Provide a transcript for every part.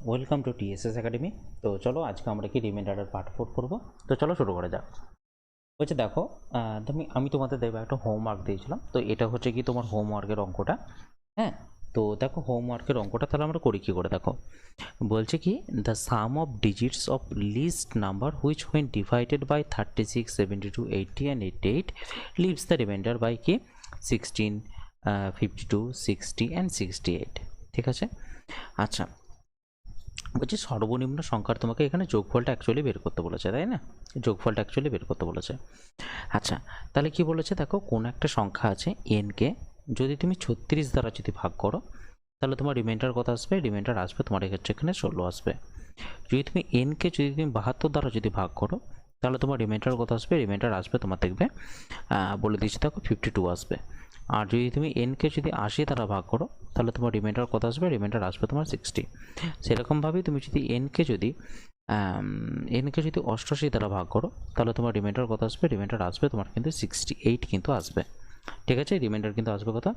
Welcome to TSS academy. তো চলো আজকে আমরা কি রিমাইন্ডারের পার্ট 4 করব। তো চলো শুরু করা যাক। হচ্ছে দেখো, আমি তোমাদের দেবো একটা হোমওয়ার্ক দিয়েছিলাম। তো এটা হচ্ছে কি তোমার হোমওয়ার্কের অঙ্কটা। হ্যাঁ, তো দেখো হোমওয়ার্কের অঙ্কটা তাহলে আমরা করি কি করে। দেখো বলছে কি, the sum of digits of least number which when divided by 36, 72, 80 and 88 leaves the remainder by কি 16, 52, 60 অ্যান্ড 68। ঠিক আছে। আচ্ছা, বলছি সর্বনিম্ন সংখ্যার তোমাকে এখানে যোগফলটা অ্যাকচুয়ালি বের করতে বলেছে, তাই না? যোগফলটা অ্যাকচুয়ালি বের করতে বলেছে। আচ্ছা, তাহলে কি বলেছে দেখো, কোন একটা সংখ্যা আছে এনকে যদি তুমি 36 দ্বারা যদি ভাগ করো তাহলে তোমার রিমাইন্ডার কত আসবে? রিমাইন্ডার আসবে তোমার এখানে 16 আসবে। যদি তুমি এনকে যদি তুমি 72 দ্বারা যদি ভাগ করো তাহলে তোমার রিমাইন্ডার কত আসবে? রিমাইন্ডার আসবে তোমার দেখবে বলে দিচ্ছি দেখো 52 আসবে। আর যদি তুমি এনকে যদি 80 দ্বারা ভাগ করো তাহলে তোমার রিমাইন্ডার কত আসবে? রিমাইন্ডার আসবে তোমার 60। সেরকমভাবেই তুমি যদি এনকে যদি 88 দ্বারা ভাগ করো তাহলে তোমার রিমাইন্ডার কত আসবে? রিমাইন্ডার আসবে তোমার কিন্তু 68 কিন্তু আসবে। ঠিক আছে, রিমাইন্ডার কিন্তু আসবে কত?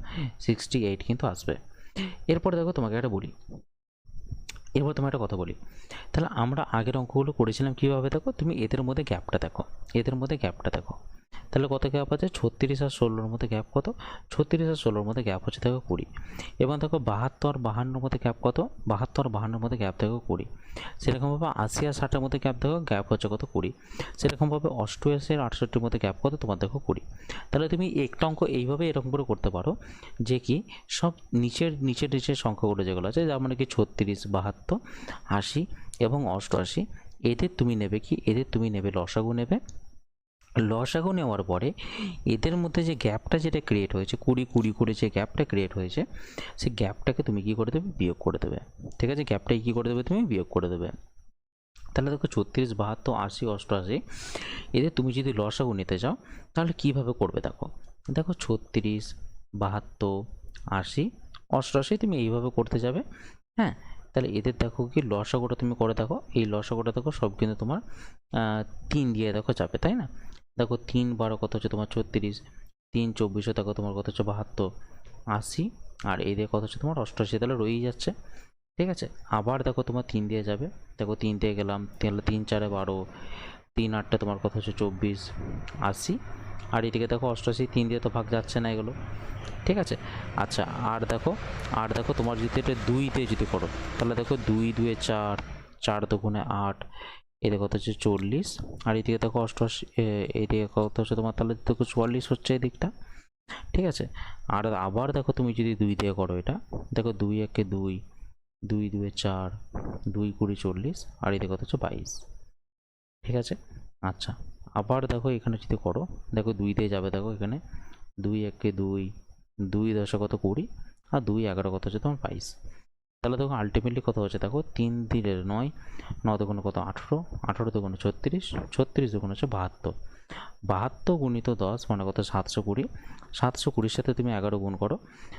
68 কিন্তু আসবে। এরপর দেখো তোমাকে একটা বলি, এরপর তোমার একটা কথা বলি, তাহলে আমরা আগের অঙ্কগুলো করেছিলাম কীভাবে? দেখো তুমি এদের মধ্যে গ্যাপটা দেখো, এদের মধ্যে গ্যাপটা দেখো, তাহলে কত গ্যাপ আছে? 36 আর 16-র মধ্যে গ্যাপ কত? 36 আর 16-র মধ্যে গ্যাপ হচ্ছে দেখো 20। এবং দেখো 72 আর 52-র মধ্যে গ্যাপ কত? 72 আর 52-র মধ্যে গ্যাপ দেখো 20। সেরকমভাবে 80 আর 60-এর মধ্যে গ্যাপ দেখো, গ্যাপ হচ্ছে কত? 20। সেরকমভাবে 88 আর 68-র মধ্যে গ্যাপ কত? তোমার দেখো 20। তাহলে তুমি একটা অঙ্ক এইভাবে এরকম করে করতে পারো যে কি সব নিচের নিচের নিচের সংখ্যাগুলো যেগুলো আছে, যেমন কি 36, 72, 80 এবং 88, এদের তুমি নেবে কি? এদের তুমি নেবে লসাগু নেবে। লসাগু নেওয়ার পরে এদের মধ্যে যে গ্যাপটা যেটা ক্রিয়েট হয়েছে 20 করে যে গ্যাপটা ক্রিয়েট হয়েছে সেই গ্যাপটাকে তুমি কি করে দেবে? বিয়োগ করে দেবে। ঠিক আছে, গ্যাপটাকে কি করে দেবে? তুমি বিয়োগ করে দেবে। তাহলে দেখো 36, 72, 80, 88 এদের তুমি যদি লসাগু নিতে চাও তাহলে কিভাবে করবে? দেখো দেখো 36, 72, 80, 88 তুমি এইভাবে করতে যাবে। হ্যাঁ, তাহলে এদের দেখো কি লসাগুটা তুমি করে দেখো, এই লসাগুটা দেখো সব কিন্তু তোমার 3 দিয়ে দেখো যাবে, তাই না? দেখো 3 12 কত হচ্ছে তোমার 36, 3 24 দেখো তোমার কত হচ্ছে 72, 80 আর এই দিয়ে কত হচ্ছে তোমার 88, তাহলে রয়েই যাচ্ছে। ঠিক আছে, আবার দেখো তোমার 3 দিয়ে যাবে, দেখো 3 দিয়ে গেলাম, তাহলে 3 4 12, 3 8 তোমার কত হচ্ছে 24, 80 আর এদিকে দেখো 88, 3 দিয়ে তো ভাগ যাচ্ছে না এগুলো। ঠিক আছে। আচ্ছা, আর দেখো তোমার যদি এটা 2 দিয়ে যদি করো তাহলে দেখো 2 2 4, 4 2 8, এদিকে কত হচ্ছে 40 আর এদিকে দেখো 88, এদিকে কত হচ্ছে তোমার, তাহলে দেখো 44 হচ্ছে এদিকটা। ঠিক আছে, আর আবার দেখো তুমি যদি 2 দিয়ে করো এটা, দেখো 2 1 2, 2 2 4, 2 20 40 আর এদিকে কত হচ্ছে 22। ঠিক আছে। আচ্ছা, আবার দেখো এখানে যদি করো, দেখো 2 দিয়ে যাবে, দেখো এখানে 2 1 2, 2 10 কত 20 আর 2 11 কত হচ্ছে তোমার 22। তাহলে দেখো আলটিমেটলি কত হচ্ছে, দেখো 3 3 9, 9 দুগুণে কত 18, 18 দুগুণে 36, 36 দুগুণে হচ্ছে 72, 72 গুণিত 10 মানে কত 720, 720-র সাথে তুমি 11 গুণ করো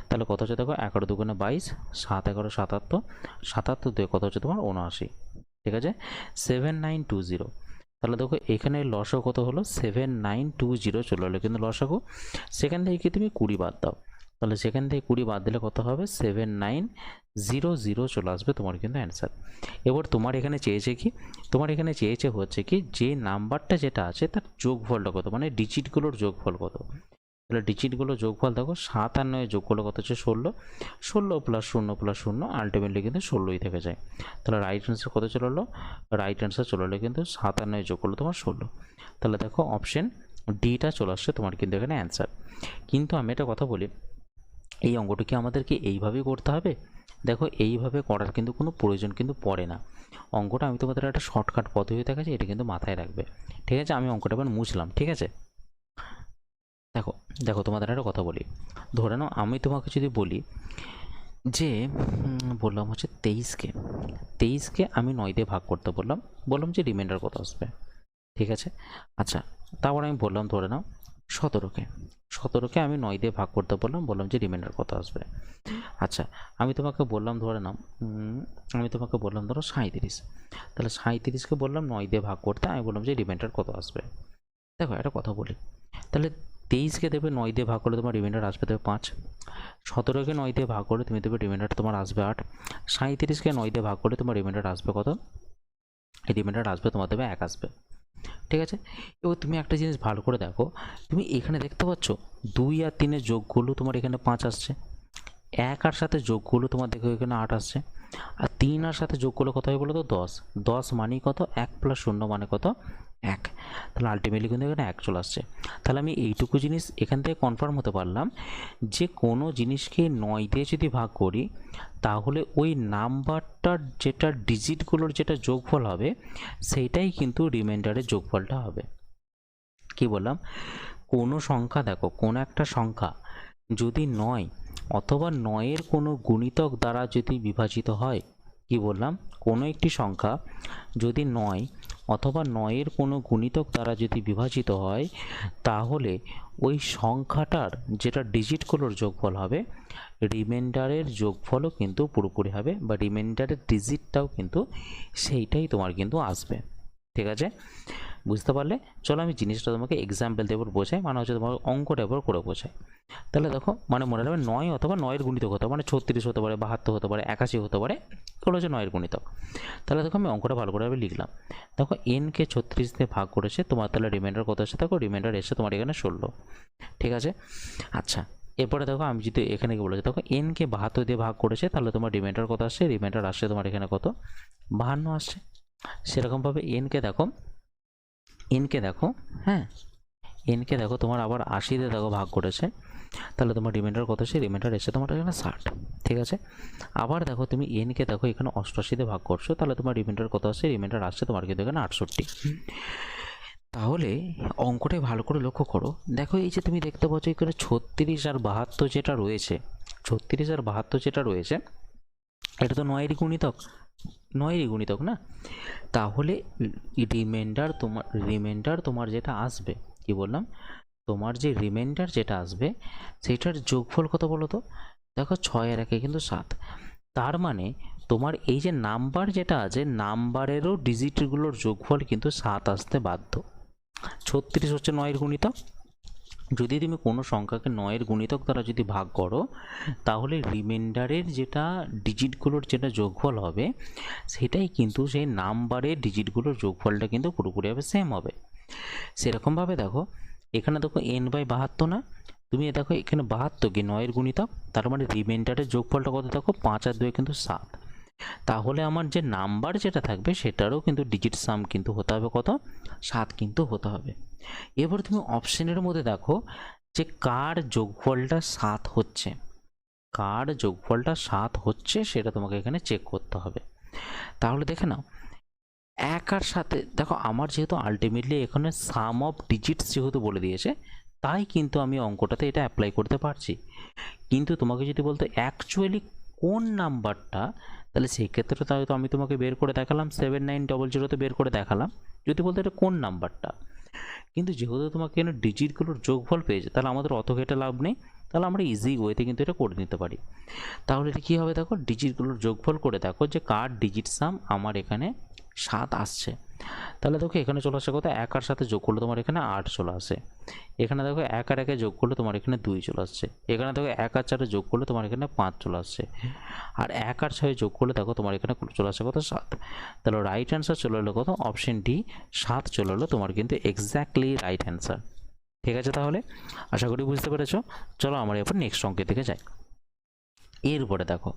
তাহলে কত হচ্ছে দেখো 11 দুগুণে 22, 7 11 77, 77 দিয়ে কত হচ্ছে তোমার 79। ঠিক আছে, 7920। তাহলে দেখো এখানে লসাগু কত হলো? 7920 চলে এলো কিন্তু লসাগু। সেখান থেকে কি তুমি 20 বাদ দাও, তাহলে সেখান থেকে 20 বাদ দিলে কত হবে? 7900 চলে আসবে তোমার কিন্তু অ্যান্সার। এবার তোমার এখানে চেয়েছে কি, তোমার এখানে চেয়েছে হচ্ছে কি যে নাম্বারটা যেটা আছে তার যোগফলটা কত, মানে ডিজিটগুলোর যোগফল কত। তাহলে ডিজিটগুলো যোগফল দেখো 7 আর 9 যোগ করলে কত হচ্ছে 16, 16 প্লাস 0 প্লাস 0 আলটিমেটলি কিন্তু 16ই থেকে যায়। তাহলে রাইট অ্যান্সার কত চলে এলো? রাইট অ্যান্সার চলে এলো কিন্তু 7 আর 9 যোগ করলে তোমার 16। তাহলে দেখো অপশন ডিটা চলে আসছে তোমার কিন্তু এখানে অ্যান্সার। কিন্তু আমি একটা কথা বলি, এই অঙ্কটা কি আমাদেরকে এইভাবেই করতে হবে? দেখো এইভাবে করার কিন্তু কোনো প্রয়োজন কিন্তু পড়ে না। অঙ্কটা আমি তোমাদের একটা শর্টকাট পদ্ধতি দেখাচ্ছি, এটা কিন্তু মাথায় রাখবে। ঠিক আছে, আমি অঙ্কটা এবার মুছলাম। ঠিক আছে, দেখো দেখো তোমাদের একটা কথা বলি, ধরে নাও আমি তোমাকে যদি বলি যে বললাম হচ্ছে 23কে আমি 9 দিয়ে ভাগ করতে বললাম, বললাম যে রিমাইন্ডার কত আসবে। ঠিক আছে। আচ্ছা, তারপর আমি বললাম ধরে নাও 17কে আমি 9 দিয়ে ভাগ করতে বললাম, বললাম যে রিমাইন্ডার কত আসবে। আচ্ছা, আমি তোমাকে বললাম ধরে নাও ধরো 37, তাহলে 37কে বললাম 9 দিয়ে ভাগ করতে, আমি বললাম যে রিমাইন্ডার কত আসবে। দেখো একটা কথা বলি, তাহলে 23কে দেবে 9 দিয়ে ভাগ করলে তোমার রিমাইন্ডার আসবে দেবে 5, 17কে 9 দিয়ে ভাগ করলে তুমি দেবে রিমাইন্ডার তোমার আসবে 8, 37কে 9 দিয়ে ভাগ করলে তোমার রিমাইন্ডার আসবে কত, রিমাইন্ডার আসবে তোমার দেবে 1 আসবে। ঠিক আছে, এবার তুমি একটা জিনিস ভালো করে দেখো, তুমি এখানে দেখতে পাচ্ছ 2 আর 3-এর যোগগুলো তোমার এখানে 5 আসছে, 1 আর সাথে যোগগুলো তোমার দেখো এখানে 8 আসছে, আর 3 আর সাথে যোগ করলে কত হয় বলো তো 10, 10 মানেই কত 1 + 0 মানে কত 1, তাহলে আলটিমেটলি কিন্তু এখানে 1 চলে আসছে। তাহলে আমি এইটুকু জিনিস এখান থেকে কনফার্ম হতে পারলাম যে কোনো জিনিসকে 9 দিয়ে যদি ভাগ করি তাহলে ওই নাম্বারটার যেটা ডিজিটগুলোর যেটা যোগফল হবে সেইটাই কিন্তু রিমাইন্ডারের যোগফলটা হবে। কি বললাম, কোনো সংখ্যা দেখো, কোনো একটা সংখ্যা যদি 9 অথবা 9-এর কোনো গুণিতক দ্বারা যদি বিভাজিত হয়, কি বললাম, কোনো একটি সংখ্যা যদি 9 অথবা 9-এর কোনো গুণিতক দ্বারা যদি বিভাজিত হয় তাহলে ওই সংখ্যাটার যেটা ডিজিটগুলোর যোগফল হবে রিমাইন্ডারের যোগফলও কিন্তু পুরোপুরি হবে, বা রিমাইন্ডারের ডিজিটটাও কিন্তু সেইটাই তোমার কিন্তু আসবে। ঠিক আছে, বুঝতে পারলে? চলো আমি জিনিসটা তোমাকে এক্সাম্পল দিয়ে বোঝাই, মানে হচ্ছে তোমার অঙ্কটা এবার করে বোঝাই। তাহলে দেখো, মানে মনে রাখবে 9 অথবা 9-এর গুণিতক হতে পারে, মানে 36 হতে পারে, 72 হতে পারে, 81 হতে পারে, এগুলো হচ্ছে 9-এর গুণিতক। তাহলে দেখো আমি অঙ্কটা ভালো করে লিখলাম। দেখো n-কে 36 দিয়ে ভাগ করেছে, তোমার তাহলে রিমাইন্ডার কত আসছে, দেখো রিমাইন্ডার এসে তোমার এখানে 16। ঠিক আছে, আচ্ছা এরপরে দেখো আমি যদি এখানে কি বলেছি, দেখো n-কে 72 দিয়ে ভাগ করেছে, তাহলে তোমার রিমাইন্ডার কত আসছে, রিমাইন্ডার আসছে তোমার এখানে কত 52 আসছে। সেরকমভাবে n-কে দেখো, হ্যাঁ n-কে দেখো তোমার আবার 80 দিয়ে দেখো ভাগ করেছে, তাহলে তোমার রিমাইন্ডার কত আসছে, রিমাইন্ডার এসে তোমার এখানে 60। ঠিক আছে, আবার দেখো তুমি n-কে দেখো এখানে 88 দিয়ে ভাগ করছো, তাহলে তোমার রিমাইন্ডার কত আসছে, রিমাইন্ডার আসছে তোমার কিন্তু এখানে 68। তাহলে অঙ্কটাই ভালো করে লক্ষ্য করো, দেখো এই যে তুমি দেখতে পাচ্ছ এখানে 36 আর 72 যেটা রয়েছে, 36 আর 72 যেটা রয়েছে এটা তো 9-এরই গুণিতক না, তাহলে রিমাইন্ডার তোমার যেটা আসবে, কি বললাম, তোমার যে রিমাইন্ডার যেটা আসবে সেটার যোগফল কত বলো তো, দেখো 6 আর 1 কিন্তু 7, তার মানে তোমার এই যে নাম্বার যেটা আছে নাম্বারেরও ডিজিটগুলোর যোগফল কিন্তু 7 আসতে বাধ্য। 36 হচ্ছে 9-এর গুণিতক, যদি তুমি কোনো সংখ্যাকে 9-এর গুণিতক দ্বারা যদি ভাগ করো তাহলে রিমাইন্ডারের যেটা ডিজিটগুলোর যেটা যোগফল হবে সেটাই কিন্তু সেই নাম্বারের ডিজিটগুলোর যোগফলটা কিন্তু পুরোপুরিভাবে সেম হবে। সেরকমভাবে দেখো এখানে দেখো n/72 না, তুমি দেখো এখানে 72 কি 9-এর গুণিতক, তার মানে রিমাইন্ডারের যোগফলটা কত, দেখো 5 আর 2 কিন্তু 7, তাহলে আমার যে নাম্বার যেটা থাকবে সেটারও কিন্তু ডিজিট সাম কিন্তু হতে হবে কত, 7 কিন্তু হতে হবে। এবার তুমি অপশনের মধ্যে দেখো যে কার যোগফলটা 7 হচ্ছে, সেটা তোমাকে এখানে চেক করতে হবে। তাহলে দেখে নাও 1 আর সাথে দেখো আমার যেহেতু আলটিমেটলি এখানে সাম অফ ডিজিটস যেহেতু বলে দিয়েছে তাই কিন্তু আমি অঙ্কটাতে এটা অ্যাপ্লাই করতে পারছি, কিন্তু তোমাকে যদি বলতো অ্যাকচুয়ালি কোন নাম্বারটা, তাহলে সেই ক্ষেত্রে তাহলে তো আমি তোমাকে বের করে দেখালাম 7900 বের করে দেখালাম, যদি বলতো এটা কোন নাম্বারটা, কিন্তু যেহেতু তোমাকে এখানে ডিজিটগুলোর যোগফল পেয়েছে তাহলে আমাদের অত ঘেটে লাভ নেই, তাহলে আমরা ইজি ওয়েতে কিন্তু এটা করে নিতে পারি। তাহলে এটা কী হবে, দেখো ডিজিটগুলোর যোগফল করে দেখো যে কার ডিজিট সাম আমার এখানে 7 আসছে, তাহলে দেখো এখানে চলে আসে কত, 1 আর সাথে যোগ করলে তোমার এখানে 8 চলে আসে, এখানে দেখো 1 আর 1 যোগ করলে তোমার এখানে 2 চলে আসছে, এখানে দেখো 1 আর 4 যোগ করলে তোমার এখানে 5 চলে আসছে, আর 1 আর 6 যোগ করলে দেখো তোমার এখানে চলে আসে কত 7, তাহলে রাইট অ্যান্সার চলে এলো কত, অপশন ডি 7 চলে এলো তোমার কিন্তু এক্স্যাক্টলি রাইট অ্যান্সার। ঠিক আছে, তাহলে আশা করি বুঝতে পেরেছো। চলো আমরা এরপর নেক্সট অঙ্কের দিকে যাই। এরপরে দেখো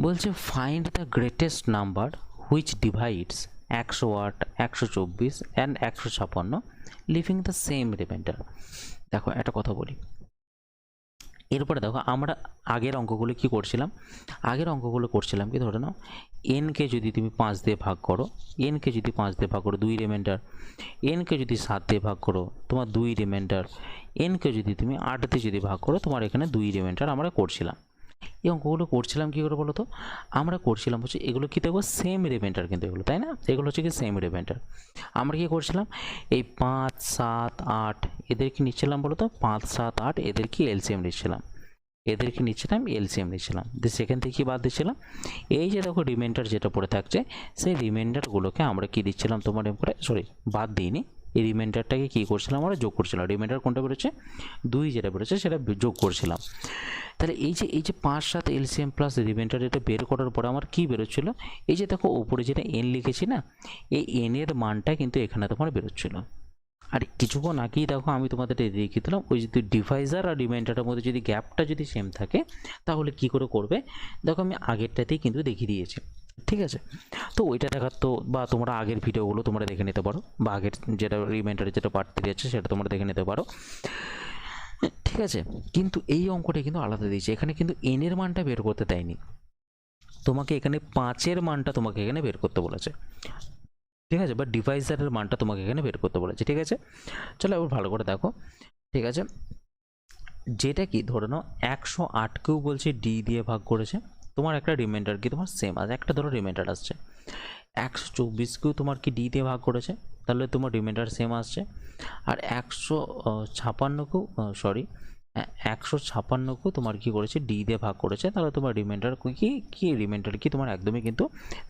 বলছে find the greatest number which divides 108, 124 and 156 living the same reminder. দেখো একটা কথা বলি, এরপরে দেখো আমরা আগের অঙ্কগুলো কি করছিলাম, কি ধরে নাও n-কে যদি তুমি 5 দিয়ে ভাগ করো, 2 রিমাইন্ডার, n-কে যদি 7 দিয়ে ভাগ করো তোমার 2 রিমাইন্ডার, n-কে যদি তুমি 8 দিয়ে যদি ভাগ করো তোমার এখানে 2 রিমাইন্ডার আমরা করছিলাম। এই অঙ্কগুলো করছিলাম কী করে বলো তো, আমরা করছিলাম হচ্ছে এগুলো কি দেখবো সেম রিমাইন্ডার কিন্তু এগুলো, তাই না, এগুলো হচ্ছে কি সেম রিমাইন্ডার। আমরা কি করছিলাম এই 5, 7, 8 এদের কি নিচ্ছিলাম বলো তো, 5, 7, 8 এদের কি এলসিএম নিচ্ছিলাম, দিয়ে সেখান থেকে কি বাদ দিচ্ছিলাম, এই যে দেখো রিমাইন্ডার যেটা পড়ে থাকছে সেই রিমাইন্ডারগুলোকে আমরা কি দিচ্ছিলাম তোমার এরপরে বাদ দিইনি, এই রিমাইন্ডারটাকে কী করছিলাম, আমরা যোগ করছিলাম। রিমাইন্ডার কোনটা বেরোচ্ছে, 2 যেটা বেরোচ্ছে সেটা যোগ করছিলাম। তাহলে এই যে 5 7 এলসিএম প্লাস রিমাইন্ডার এটা বের করার পরে আমার কী বেরোচ্ছিলো, এই যে দেখো ওপরে যেটা এন লিখেছি না, এই এনের মানটা কিন্তু এখানে তোমার বেরোচ্ছিলো। আর কিছুক্ষণ আগেই দেখো আমি তোমাদের দেখিয়ে দিলাম, ওই যদি ডিভাইজার আর রিমাইন্ডারের মধ্যে যদি গ্যাপটা যদি সেম থাকে তাহলে কি করে করবে, দেখো আমি আগেরটাতেই কিন্তু দেখিয়ে দিয়েছি। ঠিক আছে, তো ওইটা দেখার তো, বা তোমরা আগের ভিডিওগুলো তোমরা দেখে নিতে পারো, বা আগের যেটা রিমাইন্ডারের যেটা পার্ট 3 আছে সেটা তোমরা দেখে নিতে পারো। ঠিক আছে, কিন্তু এই অঙ্কটা কিন্তু আলাদা দিয়েছে, এখানে কিন্তু এন এর মানটা বের করতে দেয়নি তোমাকে, এখানে 5-এর মানটা তোমাকে এখানে বের করতে বলেছে। ঠিক আছে, বা ডিভাইজারের মানটা তোমাকে এখানে বের করতে বলেছে। ঠিক আছে, চলো এবার ভালো করে দেখো। ঠিক আছে, যেটা কি ধরে নাও 108কেও বলছে ডি দিয়ে ভাগ করেছে, তোমার একটা রিমাইন্ডার কি তোমার সেম আছে, একটা ধরো রিমাইন্ডার আসছে। 124কেও তোমার কি ডি দিয়ে ভাগ করেছে, তাহলে তোমার রিমাইন্ডার সেম আসছে। আর 156কেও সরি 156কেও তোমার কি করেছে, ডি দিয়ে ভাগ করেছে, তাহলে তোমার রিমাইন্ডার কি রিমাইন্ডার কি তোমার একদমই কিন্তু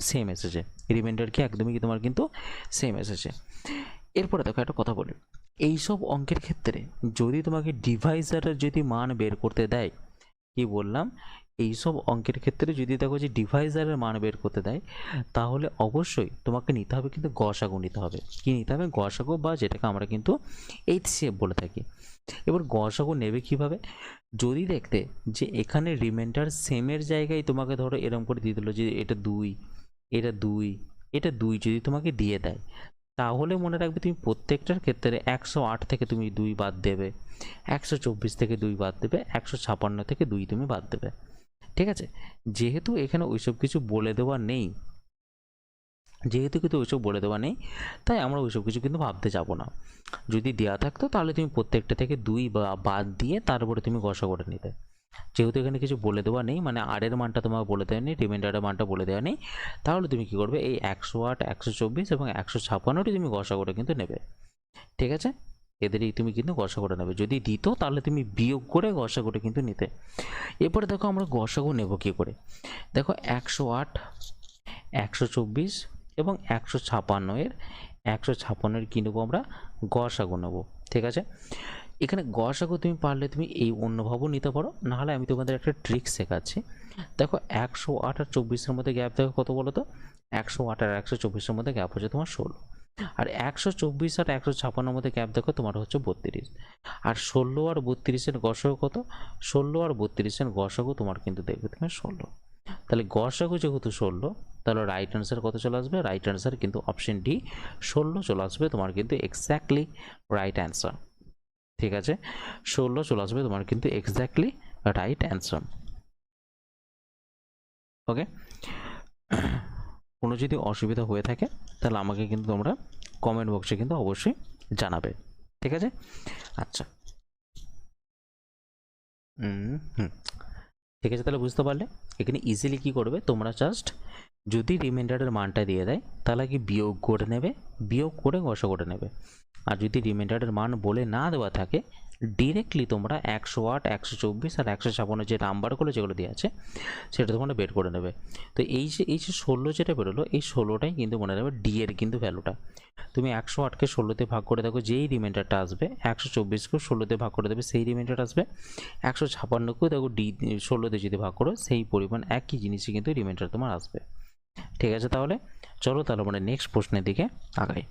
সেম এসেছে। রিমাইন্ডার কি একদমই কি তোমার কিন্তু সেম এসেছে। এরপরে দেখো একটা কথা বলি, এইসব অঙ্কের ক্ষেত্রে যদি তোমাকে ডিভাইজারের যদি মান বের করতে দেয়, কি বললাম, এইসব অঙ্কের ক্ষেত্রে যদি দেখো যে ডিভাইজারের মান বের করতে দেয়, তাহলে অবশ্যই তোমাকে নিতে হবে কিন্তু গসাগু নিতে হবে। কি নিতে হবে, গসাগু, বা যেটাকে আমরা কিন্তু এইচসিএফ বলে থাকি। এবার গসাগু নেবে কিভাবে, যদি দেখতে যে এখানে রিমাইন্ডার সেমের জায়গায় তোমাকে ধরো এরকম করে দিয়ে দিল যে এটা 2, এটা 2, এটা 2 যদি তোমাকে দিয়ে দেয়, তাহলে মনে রাখবে তুমি প্রত্যেকটার ক্ষেত্রে 108 থেকে তুমি 2 বাদ দেবে, 124 থেকে 2 বাদ দেবে, 156 থেকে 2 তুমি বাদ দেবে। ঠিক আছে, যেহেতু এখানে ওইসব কিছু বলে দেওয়া নেই, তাই আমরা ওইসব কিছু কিন্তু ভাবতে যাব না। যদি দেওয়া থাকতো তাহলে তুমি প্রত্যেকটা থেকে 2 বাদ দিয়ে তারপরে তুমি গসা করে নিতে। যেহেতু এখানে কিছু বলে দেওয়া নেই, মানে আর এর মানটা তোমাকে বলে দেওয়া নেই, রিমাইন্ডারের মানটা বলে দেওয়া নেই, তাহলে তুমি কি করবে, এই 108, 124 এবং 156টি তুমি গসা করে কিন্তু নেবে। ঠিক আছে, এদেরই তুমি কিন্তু গসা করে নেবে। যদি দিত তাহলে তুমি বিয়োগ করে গসা করে কিন্তু নিতে। এরপরে দেখো আমরা গসাগু নেব কী করে, দেখো 108, 124 এবং 156 156 কী নেবো আমরা, গসাগু নেবো। ঠিক আছে, এখানে গসাগু তুমি পারলে তুমি এই অন্যভাবেও নিতে পারো, নাহলে আমি তোমাদের একটা ট্রিক শেখাচ্ছি। দেখো 108 আর 24-এর মধ্যে গ্যাপ দেখো কত বলো তো, 108 আর 124-এর মধ্যে গ্যাপ হচ্ছে তোমার 16, আর 124 আর 156-এর মধ্যে গ্যাপ দেখো তোমার হচ্ছে 32, আর 16 আর 32-এর গসাগু কত, 16 আর 32-এর গসাগু তোমার কিন্তু দেখবে তুমি 16। তাহলে গসাগু যেহেতু 16, তাহলে রাইট অ্যান্সার কত চলে আসবে, রাইট অ্যান্সার কিন্তু অপশন ডি 16 চলে আসবে তোমার কিন্তু এক্স্যাক্টলি রাইট অ্যান্সার। ঠিক আছে, 16 চলে আসবে তোমার কিন্তু এক্স্যাক্টলি রাইট অ্যান্সার। ওকে, কোনো যদি অসুবিধা হয়ে থাকে তাহলে আমাকে কিন্তু তোমরা কমেন্ট বক্সে কিন্তু অবশ্যই জানাবে। ঠিক আছে, আচ্ছা, ঠিক আছে, তাহলে বুঝতে পারলে এখানে ইজিলি কি করবে তোমরা, জাস্ট যদি রিমাইন্ডারের মানটা দিয়ে দেয় তাহলে কি বিয়োগ করে নেবে, বিয়োগ করে গসা করে নেবে। আর যদি রিমাইন্ডারের মান বলে না দেওয়া থাকে, ডিরেক্টলি তোমরা 108, 124 আর 156 যে নাম্বারগুলো যেগুলো দেওয়া আছে সেটা তোমরা বের করে নেবে। তো এই যে 16 যেটা বেরোলো, এই 16টাই কিন্তু মনে রাখবে ডি এর কিন্তু ভ্যালুটা। তুমি 108কে 16তে ভাগ করে দেখো, যেই রিমাইন্ডারটা আসবে, 124কেও 16তে ভাগ করে দেবে, সেই রিমাইন্ডার আসবে। 156কেও দেখো ডি 16তে যদি ভাগ করো, সেই পরিমাণ একই জিনিসই কিন্তু রিমাইন্ডার তোমার আসবে। ঠিক আছে, তাহলে চলো তাহলে আমরা নেক্সট প্রশ্নের দিকে আগাই।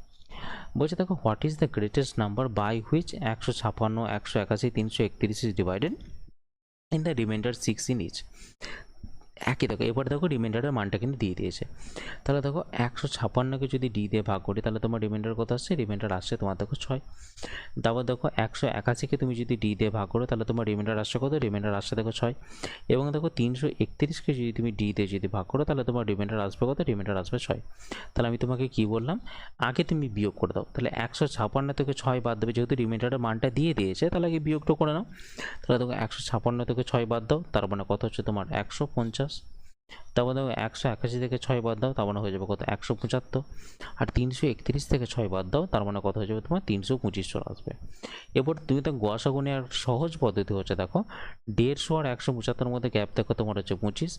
বলছে দেখো, what is the greatest number by which 156, 181, 331 is divided in the remainder 6 in each. একই দেখো, এবার দেখো রিমাইন্ডারের মানটা কিন্তু দিয়ে দিয়েছে। তাহলে দেখো 156কে যদি ডি দিয়ে ভাগ করি তাহলে তোমার রিমাইন্ডার কত আসছে, রিমাইন্ডার আসছে তোমার দেখো 6। তারপর দেখো 181কে তুমি যদি ডি দিয়ে ভাগ করো তাহলে তোমার রিমাইন্ডার আসছে কত, রিমাইন্ডার আসছে দেখো 6। এবং দেখো 331কে যদি তুমি ডি দিয়ে যদি ভাগ করো তাহলে তোমার রিমাইন্ডার আসবে কত, রিমাইন্ডার আসবে 6। তাহলে আমি তোমাকে কি বললাম, আগে তুমি বিয়োগ করে দাও। তাহলে 156 থেকে 6 বাদ দেবে, যেহেতু রিমাইন্ডারের মানটা দিয়ে দিয়েছে তাহলে আগে বিয়োগটা করে নাও। তাহলে দেখো 156 থেকে 6 বাদ দাও, তার মানে কত হচ্ছে তোমার 150। তারপর দেখো 181 থেকে 6 বাদ দাও, তার মানে হয়ে যাবে কত 175। আর 331 থেকে 6 বাদ দাও, তার মানে কত হয়ে যাবে তোমার 325 চলে আসবে। এবার তুমি তো গসাগু নেওয়ার সহজ পদ্ধতি হচ্ছে দেখো 150 আর 175 মধ্যে গ্যাপ দেখো তোমার হচ্ছে 25,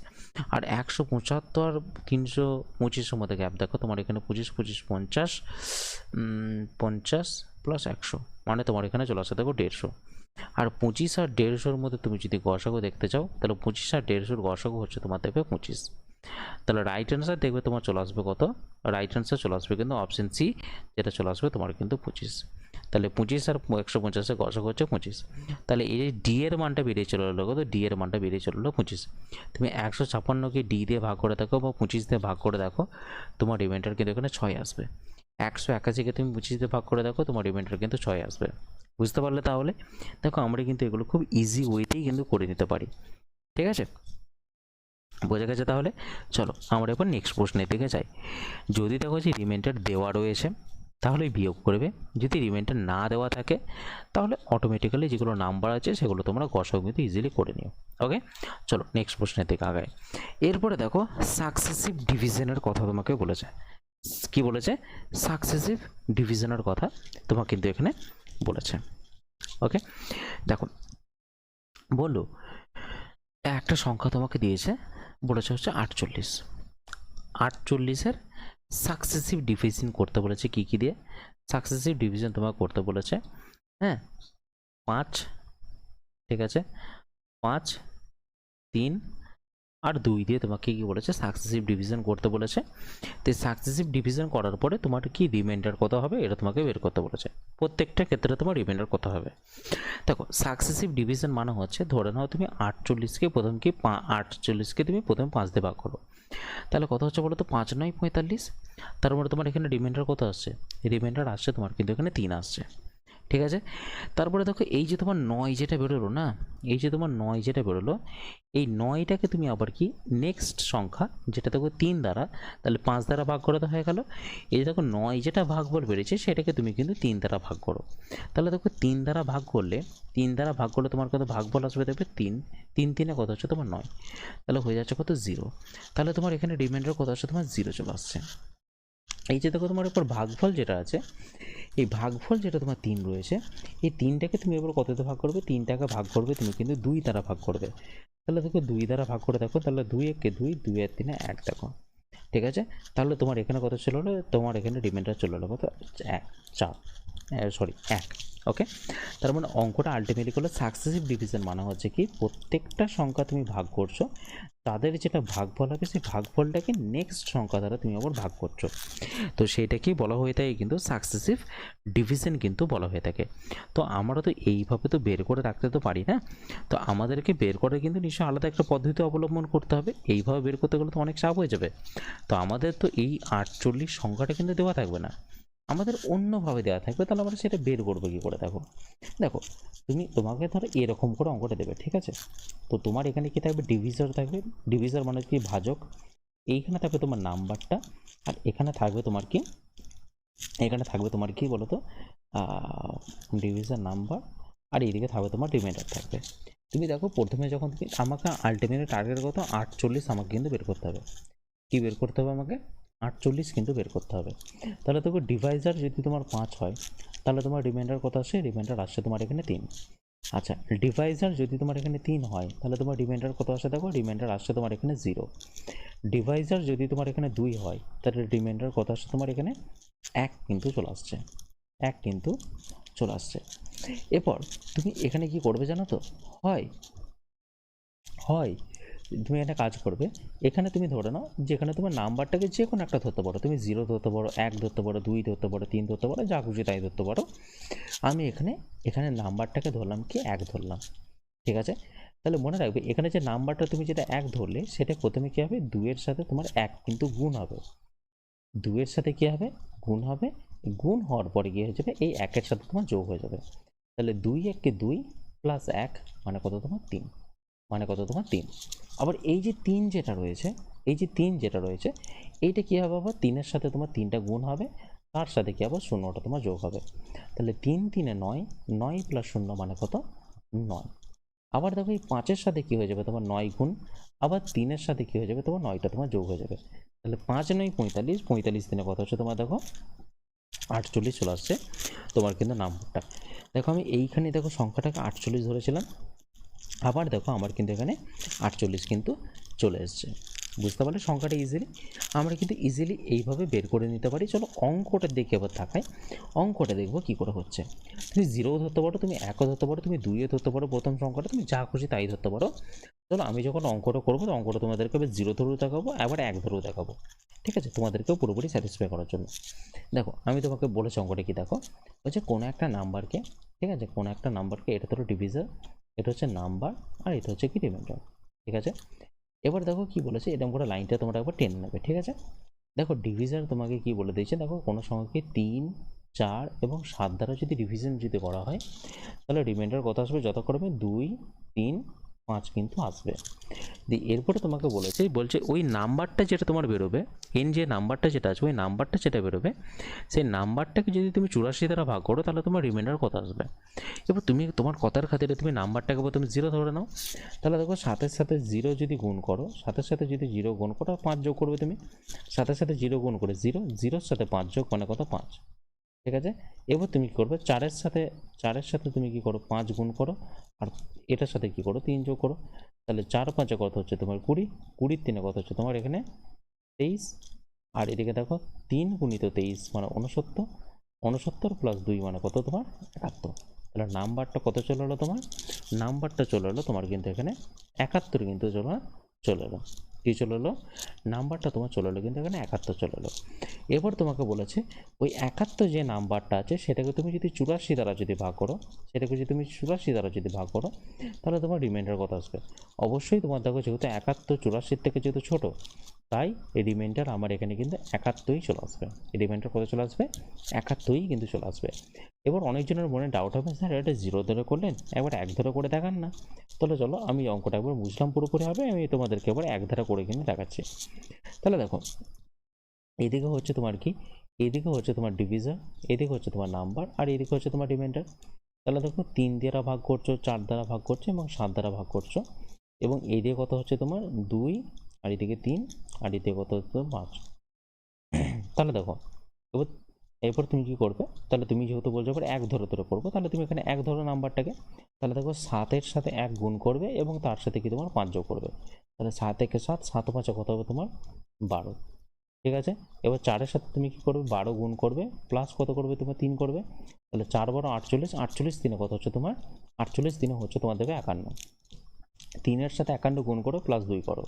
আর 175 আর 325 মধ্যে গ্যাপ দেখো তোমার এখানে 25 25 50, 50 প্লাস 100 মানে তোমার এখানে চলে আসে দেখো 150। আর 25 আর 150-র মধ্যে তুমি যদি গসাগু দেখতে চাও তাহলে 25 আর 150-র গসাগু হচ্ছে তোমার দেখবে 25। তাহলে রাইট অ্যান্সার দেখবে তোমার চলে আসবে কত, রাইট অ্যান্সার চলে আসবে কিন্তু অপশন সি, যেটা চলে আসবে তোমার কিন্তু 25। তাহলে 25 আর 150-এর গসাগু হচ্ছে 25। তাহলে এই যে ডি এর মানটা বেরিয়ে চলে এলো কত, ডি এর মানটা বেরিয়ে চলে এলো 25। তুমি 156কে ডি দিয়ে ভাগ করে দেখো বা 25 দিয়ে ভাগ করে দেখো, তোমার রিমাইন্ডার কিন্তু এখানে 6 আসবে। 181কে তুমি 25 দিয়ে ভাগ করে দেখো, তোমার রিমাইন্ডার কিন্তু 6 আসবে। বুঝতে পারলে? তাহলে দেখো আমরা কিন্তু এগুলো খুব ইজি ওয়েতেই কিন্তু করে নিতে পারি, ঠিক আছে? বোঝা গেছে? তাহলে চলো আমরা এবার নেক্সট প্রশ্নের দিকে যাই। যদি দেখো যে রিমাইন্ডার দেওয়া রয়েছে তাহলে বিয়োগ করবে, যদি রিমাইন্ডার না দেওয়া থাকে তাহলে অটোমেটিক্যালি যেগুলো নাম্বার আছে সেগুলো তোমরা গসাগু কিন্তু ইজিলি করে নিও। ওকে, চলো নেক্সট প্রশ্নের দিকে আগাই। এরপরে দেখো সাকসেসিভ ডিভিশনের কথা তোমাকে বলেছে। কি বলেছে? সাকসেসিভ ডিভিশনের কথা তোমাকে কিন্তু এখানে বলেছে। ওকে, দেখো বলো একটা সংখ্যা তোমাকে দিয়েছে, বলেছে হচ্ছে 48। 48-এর সাকসেসিভ ডিভিশন করতে বলেছে কি কি দিয়ে? সাকসেসিভ ডিভিশন তোমাকে করতে বলেছে, হ্যাঁ 5, ঠিক আছে, 5, 3 আর 2 দিয়ে তোমাকে কি বলেছে? সাকসেসিভ ডিভিশন করতে বলেছে। তো সাকসেসিভ ডিভিশন করার পরে তোমার কি রিমাইন্ডার কত হবে এটা তোমাকে বের করতে বলেছে। প্রত্যেকটা ক্ষেত্রে তোমার রিমাইন্ডার কত হবে। দেখো সাকসেসিভ ডিভিশন মানে হচ্ছে ধরে নাও তুমি 48কে প্রথম কি 48কে তুমি প্রথম 5 দিয়ে ভাগ করো, তাহলে কত হচ্ছে বলো তো? 5 9 45। তার মানে তোমার এখানে রিমাইন্ডার কত আসছে? রিমাইন্ডার আসছে তোমার কিন্তু এখানে 3 আসছে, ঠিক আছে? তারপরে দেখো এই যে তোমার 9 যেটা বেরোলো না, এই যে তোমার 9 যেটা বেরোলো, এই 9টাকে তুমি আবার কি নেক্সট সংখ্যা যেটা দেখো 3 দ্বারা, তাহলে 5 দ্বারা ভাগ করে তো হয়ে গেল। এই যে দেখো 9 যেটা ভাগফল বেরিয়েছে সেটাকে তুমি কিন্তু 3 দ্বারা ভাগ করো, তাহলে দেখো 3 দ্বারা ভাগ করলে, 3 দ্বারা ভাগ করলে তোমার কত ভাগফল আসবে দেখবে 3, 3 3 কত হচ্ছে তোমার 9, তাহলে হয়ে যাচ্ছে কত 0। তাহলে তোমার এখানে রিমাইন্ডার কত আসছে? তোমার 0 চলে আসছে। এই যে দেখো তোমার উপর ভাগফল যেটা আছে, এই ভাগফল যেটা তোমার 3 রয়েছে, এই 3টাকে তুমি এবার কততে ভাগ করবে? 3টাকে ভাগ করবে তুমি কিন্তু 2 দ্বারা ভাগ করবে। তাহলে দেখো 2 দ্বারা ভাগ করে দেখো, তাহলে 2 একে 2, 2 এর 3 1 দেখো, ঠিক আছে? তাহলে তোমার এখানে কত চলে এলো? তোমার এখানে রিমাইন্ডার চলে এলো কত? 1 4, সরি 1। ওকে, তার মানে অঙ্কটা আলটিমেটলি করলে সাকসেসিভ ডিভিশন মানে হচ্ছে কি প্রত্যেকটা সংখ্যা তুমি ভাগ করছো, তাদের যেটা ভাগফল হবে সেই ভাগফলটাকে নেক্সট সংখ্যা দ্বারা তুমি আবার ভাগ করছো, তো সেইটাকেই বলা হয়ে থাকে কিন্তু সাকসেসিভ ডিভিশন কিন্তু বলা হয়ে থাকে। তো আমরা তো এইভাবে তো বের করে রাখতে তো পারি না, তো আমাদেরকে বের করে কিন্তু নিশ্চয়ই আলাদা একটা পদ্ধতি অবলম্বন করতে হবে। এইভাবে বের করতে গেলে তো অনেক চাপ হয়ে যাবে। তো আমাদের তো এই 48 সংখ্যাটা কিন্তু দেওয়া থাকবে না, আমাদের অন্যভাবে দেওয়া থাকবে, তাহলে আমরা সেটা বের করবো কী করে? দেখো দেখো তোমাকে ধরো এরকম করে অঙ্কটা দেবে, ঠিক আছে? তো তোমার এখানে কি থাকবে? ডিভিজার থাকবে। ডিভিজার মানে কি? ভাজক। এইখানে থাকবে তোমার নাম্বারটা, আর এখানে থাকবে তোমার কি? এখানে থাকবে তোমার কি বলো তো? ডিভিজার নাম্বার, আর এইদিকে থাকবে তোমার রিমাইন্ডার থাকবে। তুমি দেখো প্রথমে যখন তুমি আমাকে আলটিমেটলি টার্গেট কত? 48 আমাকে কিন্তু বের করতে হবে। কি বের করতে হবে আমাকে? 48 কিন্তু বের করতে হবে। তাহলে দেখো ডিভাইজার যদি তোমার 5 হয় তাহলে তোমার রিমাইন্ডার কত আসে? রিমাইন্ডার আসছে তোমার এখানে 3। আচ্ছা, ডিভাইজার যদি তোমার এখানে 3 হয় তাহলে তোমার রিমাইন্ডার কত আসে? দেখো রিমাইন্ডার আসছে তোমার এখানে 0। ডিভাইজার যদি তোমার এখানে 2 হয় তাহলে রিমাইন্ডার কত আসছে তোমার এখানে? 1 কিন্তু চলে আসছে, 1 কিন্তু চলে আসছে। এরপর তুমি এখানে কি করবে জানো তো? হয় হয় তুমি একটা কাজ করবে, এখানে তুমি ধরে নাও যেখানে তোমার নাম্বারটাকে যে কোনো একটা ধরতে পারো, তুমি 0 ধরতে পারো, 1 ধরতে পারো, 2 ধরতে পারো, 3 ধরতে পারো, যা খুশি তাই ধরতে পারো। আমি এখানে নাম্বারটাকে ধরলাম কি? 1 ধরলাম, ঠিক আছে? তাহলে মনে রাখবে এখানে যে নাম্বারটা তুমি যেটা 1 ধরলে সেটা প্রথমে কি হবে? 2 এর সাথে তোমার 1 কিন্তু গুণ হবে, 2 এর সাথে কি হবে? গুণ হবে। গুণ হওয়ার পরে কি হয়ে যাবে? এই 1 এর সাথে তোমার যোগ হয়ে যাবে। তাহলে 2 1 2 প্লাস 1 মানে কত তোমার? 3, মানে কত তোমার? 3। আবার এই যে 3 যেটা রয়েছে, এই যে 3 যেটা রয়েছে এইটা কি হবে? আবার 3 এর সাথে তোমার 3টা গুণ হবে, তার সাথে কি আবার 0টা তোমার যোগ হবে। তাহলে 3 3 9, 9 প্লাস 0 মানে কত? 9। আবার দেখো এই 5-এর সাথে কী হয়ে যাবে তোমার 9 গুণ, আবার 3-এর সাথে কী হয়ে যাবে তোমার 9টা তোমার যোগ হয়ে যাবে। তাহলে 5 9 45, 45 দিনে কত হচ্ছে তোমার দেখো 48 চলে আসছে তোমার কিন্তু নাম্বারটা। দেখো আমি এইখানে দেখো সংখ্যাটাকে 48 ধরেছিলাম, আবার দেখো আমার কিন্তু এখানে 48 কিন্তু চলে এসছে। বুঝতে পারলে সংখ্যাটা ইজিলি আমরা কিন্তু ইজিলি এইভাবে বের করে নিতে পারি। চলো অঙ্কটা দেখে এবার থাকায় অঙ্কটা দেখবো কী করে হচ্ছে। তুমি 0 ধরতে পারো, তুমি 1 ধরতে পারো, তুমি 2 ধরতে পারো, প্রথম সংখ্যাটা তুমি যা খুশি তাই ধরতে পারো। চলো আমি যখন অঙ্কটা করবো তো অঙ্কটা তোমাদেরকে এবার 0 ধরেও দেখাবো, আবার 1 ধরেও দেখাবো, ঠিক আছে, তোমাদেরকেও পুরোপুরি স্যাটিসফাই করার জন্য। দেখো আমি তোমাকে বলেছি অঙ্কটা কি, দেখো হচ্ছে কোনো একটা নাম্বারকে, ঠিক আছে, কোনো একটা নাম্বারকে, এটা ধরো ডিভিজার, এটা হচ্ছে নাম্বার, আর এটা হচ্ছে কি রিমাইন্ডার, ঠিক আছে। এবার দেখো কি বলেছে, এরকম করে লাইনটা তোমরা একবার টেনে নেবে, ঠিক আছে। দেখো ডিভিজার তোমাকে কি বলে দিয়েছে, দেখো কোনো সংখ্যাকে 3 4 এবং 7 দ্বারা যদি ডিভিশন যদি করা হয় তাহলে রিমাইন্ডার কত আসবে, যথাক্রমে 2 3 5 কিন্তু আসবে। দিয়ে এরপরে তোমাকে বলছে ওই নাম্বারটা যেটা তোমার বেরোবে, এন যে নাম্বারটা যেটা আছে ওই নাম্বারটা যেটা বেরোবে সেই নাম্বারটাকে যদি তুমি 84 দ্বারা ভাগ করো তাহলে তোমার রিমাইন্ডার কত আসবে। এবার তুমি তোমার কথার খাতিরে তুমি নাম্বারটাকে তুমি 0 ধরে নাও, তাহলে দেখো 7-এর সাথে 0 যদি গুণ করো, 7-এর সাথে যদি 0 গুণ করো 5 যোগ করবে তুমি, 7-এর সাথে 0 গুণ করে 0, 0-এর সাথে 5 যোগ মানে কত 5, ঠিক আছে। এবার তুমি কী করবে, 4-এর সাথে তুমি কী করো 5 গুণ করো, আর এটার সাথে কী করো 3 যোগ করো, তাহলে 4 5 কত হচ্ছে তোমার 20, 20 3 কত হচ্ছে তোমার এখানে 23, আর এদিকে দেখো 3 গুণিত 23 মানে 69, 69 প্লাস 2 মানে কত তোমার 71। তাহলে নাম্বারটা কত চলে এলো তোমার, নাম্বারটা চলে এলো তোমার কিন্তু এখানে 71 কিন্তু চলে এলো, কী চলে এলো, নাম্বারটা তোমার চলে এলো কিন্তু এখানে 71 চলে এলো। এবার তোমাকে বলেছে ওই 71 যে নাম্বারটা আছে সেটাকে তুমি যদি 84 দ্বারা যদি ভাগ করো, সেটাকে যদি তুমি 84 দ্বারা যদি ভাগ করো তাহলে তোমার রিমাইন্ডার কত আসবে। অবশ্যই তোমার দেখো যেহেতু 71 84 থেকে যেহেতু ছোটো, তাই এই রিমাইন্ডার আমার এখানে কিন্তু 71ই চলে আসবে। এই রিমাইন্ডার কত চলে আসবে, 71ই কিন্তু চলে আসবে। এবার অনেকজনের মনে ডাউট হবে, স্যার এটা 0 ধরে করলেন, একবার 1 ধরে করে দেখান না। তাহলে চলো আমি অঙ্কটা একবার বুঝলাম পুরোপুরি হবে, আমি তোমাদেরকে এবার 1 ধারা করে কিন্তু দেখাচ্ছি। তাহলে দেখো এইদিকে হচ্ছে তোমার কি, এইদিকে হচ্ছে তোমার ডিভিজার, এদিকে হচ্ছে তোমার নাম্বার, আর এদিকে হচ্ছে তোমার রিমাইন্ডার। তাহলে দেখো 3 দ্বারা ভাগ করছো, 4 দ্বারা ভাগ করছো এবং 7 দ্বারা ভাগ করছো, এবং এইদিকে কত হচ্ছে তোমার 2, আর এদিকে 3, আর এদিকে কত হচ্ছে 5। তাহলে দেখো এবার এরপর তুমি কি করবে, তাহলে তুমি যেহেতু বলছো এবার 1 ধরে করবো, তাহলে তুমি এখানে 1 ধরো নাম্বারটাকে, তাহলে দেখো 7-এর সাথে 1 গুণ করবে এবং তার সাথে কি তোমার 5 যোগ করবে, তাহলে 7 একে 7, 7 5 কত হবে তোমার 12, ঠিক আছে। এবার 4-এর সাথে তুমি কি করবে 12 গুণ করবে, প্লাস কত করবে তোমার 3 করবে, তাহলে 4 12 48, 48 3 কত হচ্ছে তোমার 48 3 হচ্ছে তোমার দেবে 51, 3-এর সাথে 51 গুণ করো প্লাস 2 করো,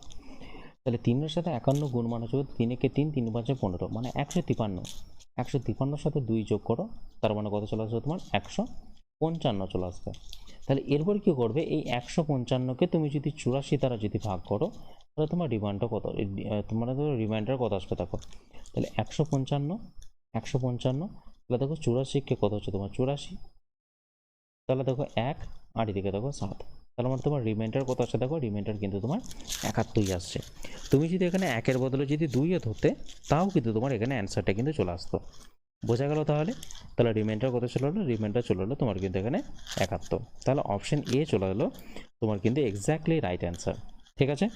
তাহলে 3-এর সাথে 51 গুণ মানে হচ্ছে 3 একে 3, 3 5 15 মানে 153, 153-এর সাথে 2 যোগ করো, তার মানে কত চলে আসবে তোমার 155 চলে আসবে। তাহলে এরপর কি করবে, এই 155কে তুমি যদি 84 দ্বারা যদি ভাগ করো তাহলে তোমার রিমাইন্ডার কত, তোমার রিমাইন্ডার কত আসবে দেখো, তাহলে 155 তাহলে দেখো 84কে কত হচ্ছে তোমার 84, তাহলে দেখো 1, আর এদিকে দেখো 7, তাহলে মানে তোমার রিমাইন্ডার কত আসছে দেখো, রিমাইন্ডার কিন্তু তোমার 71 আসছে। তুমি যদি এখানে 1-এর বদলে যদি 2 ধরতে তাও কিন্তু তোমার এখানে অ্যান্সারটা কিন্তু চলে আসতো। বোঝা গেল তাহলে, তাহলে রিমাইন্ডার কত চলে এলো, রিমাইন্ডার চলে এলো তোমার কিন্তু এখানে 71, তাহলে অপশন এ চলে এলো তোমার কিন্তু এক্স্যাক্টলি রাইট অ্যান্সার। ঠিক আছে,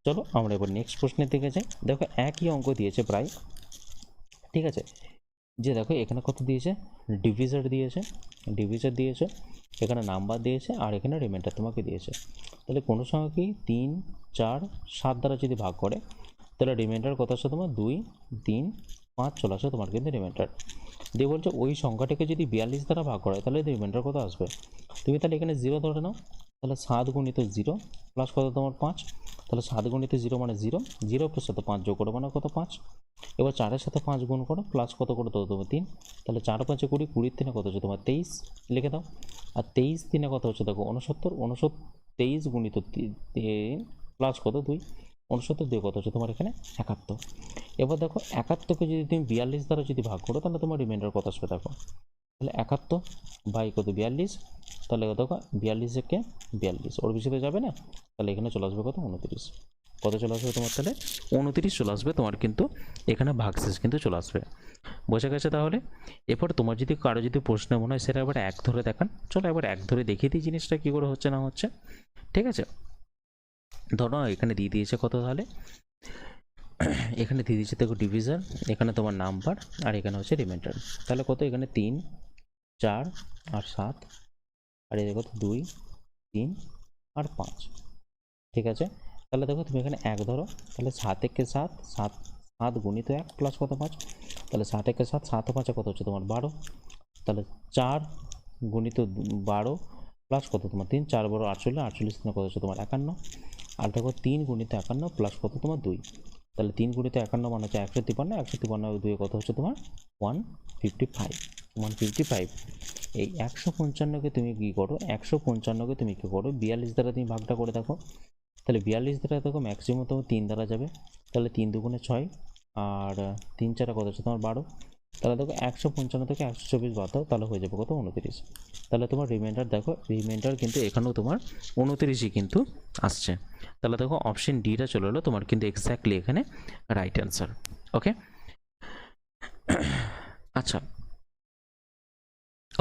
চলো আমরা এবার নেক্সট প্রশ্নের দিকে যাই। দেখো একই অঙ্ক দিয়েছে প্রায়, ঠিক আছে, যে দেখো এখানে কত দিয়েছে, ডিভিজার দিয়েছে, এখানে নাম্বার দিয়েছে, আর এখানে রিমাইন্ডার তোমাকে দিয়েছে। তাহলে কোনো সময় কি 3 4 7 দ্বারা যদি ভাগ করে তাহলে রিমাইন্ডার কত আসে তোমার 2 3 5 চলে আসে তোমার কিন্তু রিমাইন্ডার। দিয়ে বলছে ওই সংখ্যাটাকে যদি 42 দ্বারা ভাগ করে তাহলে রিমাইন্ডার কত আসবে। তুমি তাহলে এখানে 0 ধরে নাও, তাহলে 7 গুণিত 0 প্লাস কত তোমার 5, তাহলে 7 গুণিত 0 মানে 0, 0 প্লাস সাথে 5 যোগ করো মানে কত 5, এবার 4-এর সাথে 5 গুণ করো প্লাস কত করে দাও তোমার 3, তাহলে 4 5 20, 20 3 কত হচ্ছে তোমার 23 লিখে দাও, আর 23 3 কত হচ্ছে দেখো 69, 23 গুণিত 3 প্লাস কত 2, 69 দিয়ে কত হচ্ছে তোমার এখানে 71। এবার দেখো 71কে যদি তুমি 42 দ্বারা যদি ভাগ করো তাহলে তোমার রিমাইন্ডার কত আসবে দেখো, তাহলে 71 বাই কত 42, তাহলে দেখো 42 একে 42 ওর বেশিতে যাবে না, তাহলে এখানে চলে আসবে কত 29। কত চলে আসবে তোমার তাহলে 29 চলে আসবে তোমার, কিন্তু এখানে ভাগশেষ কিন্তু চলে আসবে। বোঝা গেছে তাহলে? এরপর তোমার যদি কারো যদি প্রশ্ন মনে হয় সেটা এবার এক ধরে দেখান। চলো এবার এক ধরে দেখিয়ে দিই জিনিসটা কী করে হচ্ছে না হচ্ছে। ঠিক আছে, ধরো এখানে দিয়ে দিয়েছে কত তাহলে, এখানে দিয়ে দিয়েছে দেখো ডিভিশন, এখানে তোমার নাম্বার, আর এখানে হচ্ছে রিমাইন্ডার। তাহলে কত, এখানে 3 4 আর 7, আর এদিকে কত 2 3 আর 5। ঠিক আছে, তাহলে দেখো তুমি এখানে এক ধরো, তাহলে 7 একে 7, 7 7 গুণিত 1 প্লাস কত 5, তাহলে 7 একে 7, 7 ও 5 কত হচ্ছে তোমার 12, তাহলে 4 গুণিত 12 প্লাস কত তোমার 3, 4 12 48, 48 কত হচ্ছে তোমার 51, আর দেখো 3 গুণিত 51 প্লাস কত তোমার 2, তাহলে 3 গুণিত 51 মানে হচ্ছে 153, 153 2 কত হচ্ছে তোমার 155, 155। এই 155কে তুমি কী করো, 155কে তুমি কী করো 42 দ্বারা তুমি ভাগটা করে দেখো, তাহলে 42 দ্বারা দেখো ম্যাক্সিমাম তোমার 3 দ্বারা যাবে, তাহলে 3 দুগুণে 6 আর 3 4 কত হচ্ছে তোমার 12, তাহলে দেখো 155 থেকে 124 বাদ দাও, তাহলে হয়ে যাবে কত 29। তাহলে তোমার রিমাইন্ডার দেখো, রিমাইন্ডার কিন্তু এখানেও তোমার 29ই কিন্তু আসছে। তাহলে দেখো অপশন ডিটা চলে এলো তোমার কিন্তু এক্স্যাক্টলি এখানে রাইট অ্যান্সার। ওকে, আচ্ছা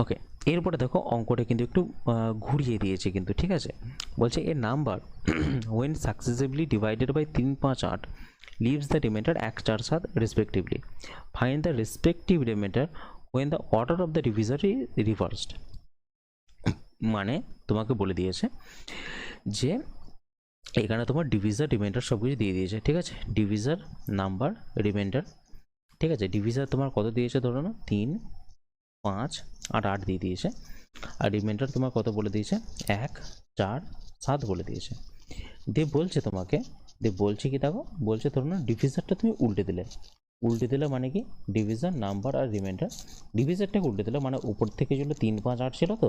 ওকে, এরপরে দেখো অঙ্কটা কিন্তু একটু ঘুরিয়ে দিয়েছে কিন্তু, ঠিক আছে, বলছে এ number when successively divided by 3 5 8 leaves the remainder 1 4 7 respectively, find the respective remainder when the order of the divisor is reversed। মানে তোমাকে বলে দিয়েছে যে এখানে তোমার ডিভিজার রিমাইন্ডার সব কিছু দিয়ে দিয়েছে, ঠিক আছে, ডিভিজার নাম্বার রিমাইন্ডার, ঠিক আছে, ডিভিজার তোমার কত দিয়েছে ধরো না 3 5 আর 8 দিয়ে দিয়েছে, আর রিমাইন্ডার তোমার কত বলে দিয়েছে 1 4 7 বলে দিয়েছে। দিয়ে বলছে তোমাকে, দিয়ে বলছে কি দেখো, বলছে ধরো না ডিভিজারটা তুমি উল্টে দিলে, উল্টে দিলে মানে কি ডিভিজার নাম্বার আর রিমাইন্ডার, ডিভিজারটাকে উল্টে দিলে মানে উপর থেকে ছিল 3 5 8 ছিল তো,